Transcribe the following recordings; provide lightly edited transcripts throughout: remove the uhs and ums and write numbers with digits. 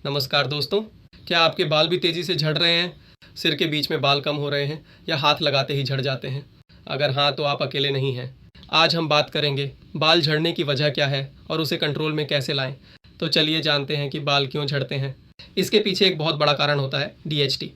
नमस्कार दोस्तों, क्या आपके बाल भी तेज़ी से झड़ रहे हैं? सिर के बीच में बाल कम हो रहे हैं या हाथ लगाते ही झड़ जाते हैं? अगर हाँ, तो आप अकेले नहीं हैं। आज हम बात करेंगे बाल झड़ने की वजह क्या है और उसे कंट्रोल में कैसे लाएं। तो चलिए जानते हैं कि बाल क्यों झड़ते हैं। इसके पीछे एक बहुत बड़ा कारण होता है DHT।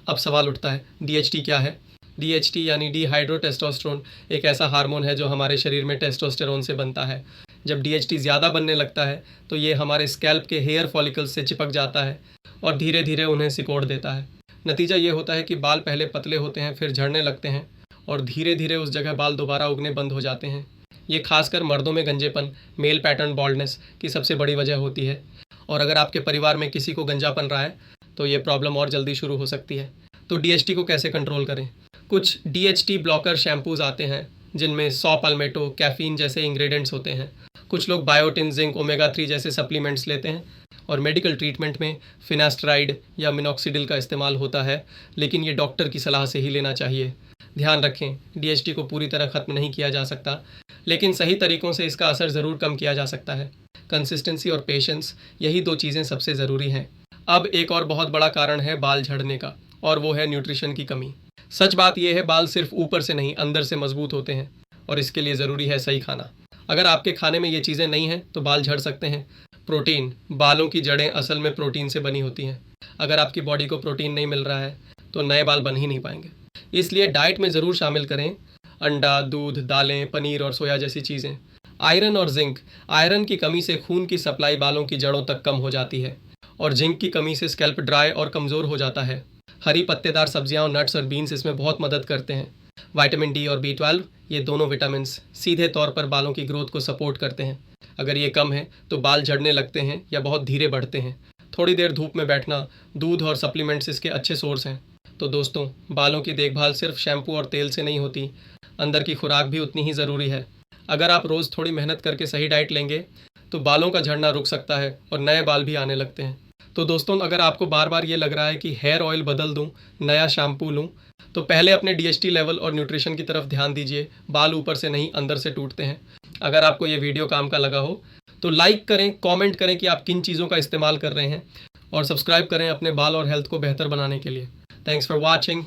अब सवाल उठता है, DHT क्या है? DHT यानी डिहाइड्रोटेस्टोस्टेरोन एक ऐसा हार्मोन है जो हमारे शरीर में टेस्टोस्टेरोन से बनता है। जब DHT ज़्यादा बनने लगता है तो ये हमारे स्कैल्प के हेयर फॉलिकल्स से चिपक जाता है और धीरे धीरे उन्हें सिकोड़ देता है। नतीजा ये होता है कि बाल पहले पतले होते हैं, फिर झड़ने लगते हैं और धीरे धीरे उस जगह बाल दोबारा उगने बंद हो जाते हैं। ये खासकर मर्दों में गंजेपन, मेल पैटर्न बॉल्डनेस की सबसे बड़ी वजह होती है। और अगर आपके परिवार में किसी को गंजापन रहा है तो ये प्रॉब्लम और जल्दी शुरू हो सकती है। तो DHT को कैसे कंट्रोल करें? कुछ DHT ब्लॉकर शैम्पूज आते हैं जिनमें सॉ पाल्मेटो, कैफीन जैसे इंग्रेडिएंट्स होते हैं। कुछ लोग बायोटिन, जिंक, ओमेगा 3 जैसे सप्लीमेंट्स लेते हैं और मेडिकल ट्रीटमेंट में फिनास्ट्राइड या मिनॉक्सिडिल का इस्तेमाल होता है, लेकिन ये डॉक्टर की सलाह से ही लेना चाहिए। ध्यान रखें, DHT को पूरी तरह ख़त्म नहीं किया जा सकता, लेकिन सही तरीक़ों से इसका असर ज़रूर कम किया जा सकता है। कंसिस्टेंसी और पेशेंस, यही दो चीज़ें सबसे ज़रूरी हैं। अब एक और बहुत बड़ा कारण है बाल झड़ने का, और वो है न्यूट्रिशन की कमी। सच बात यह है, बाल सिर्फ ऊपर से नहीं अंदर से मजबूत होते हैं और इसके लिए ज़रूरी है सही खाना। अगर आपके खाने में ये चीज़ें नहीं हैं तो बाल झड़ सकते हैं। प्रोटीन, बालों की जड़ें असल में प्रोटीन से बनी होती हैं। अगर आपकी बॉडी को प्रोटीन नहीं मिल रहा है तो नए बाल बन ही नहीं पाएंगे। इसलिए डाइट में ज़रूर शामिल करें अंडा, दूध, दालें, पनीर और सोया जैसी चीज़ें। आयरन और जिंक, आयरन की कमी से खून की सप्लाई बालों की जड़ों तक कम हो जाती है और जिंक की कमी से स्कैल्प ड्राई और कमज़ोर हो जाता है। हरी पत्तेदार सब्जियां, नट्स और बीन्स इसमें बहुत मदद करते हैं। विटामिन D और B12, ये दोनों विटामिन सीधे तौर पर बालों की ग्रोथ को सपोर्ट करते हैं। अगर ये कम है तो बाल झड़ने लगते हैं या बहुत धीरे बढ़ते हैं। थोड़ी देर धूप में बैठना, दूध और सप्लीमेंट्स इसके अच्छे सोर्स हैं। तो दोस्तों, बालों की देखभाल सिर्फ शैम्पू और तेल से नहीं होती, अंदर की खुराक भी उतनी ही ज़रूरी है। अगर आप रोज़ थोड़ी मेहनत करके सही डाइट लेंगे तो बालों का झड़ना रुक सकता है और नए बाल भी आने लगते हैं। तो दोस्तों, अगर आपको बार बार ये लग रहा है कि हेयर ऑयल बदल दूं, नया शैम्पू लूं, तो पहले अपने DHT लेवल और न्यूट्रिशन की तरफ ध्यान दीजिए। बाल ऊपर से नहीं अंदर से टूटते हैं। अगर आपको ये वीडियो काम का लगा हो तो लाइक करें, कमेंट करें कि आप किन चीज़ों का इस्तेमाल कर रहे हैं और सब्सक्राइब करें अपने बाल और हेल्थ को बेहतर बनाने के लिए। Thanks for watching.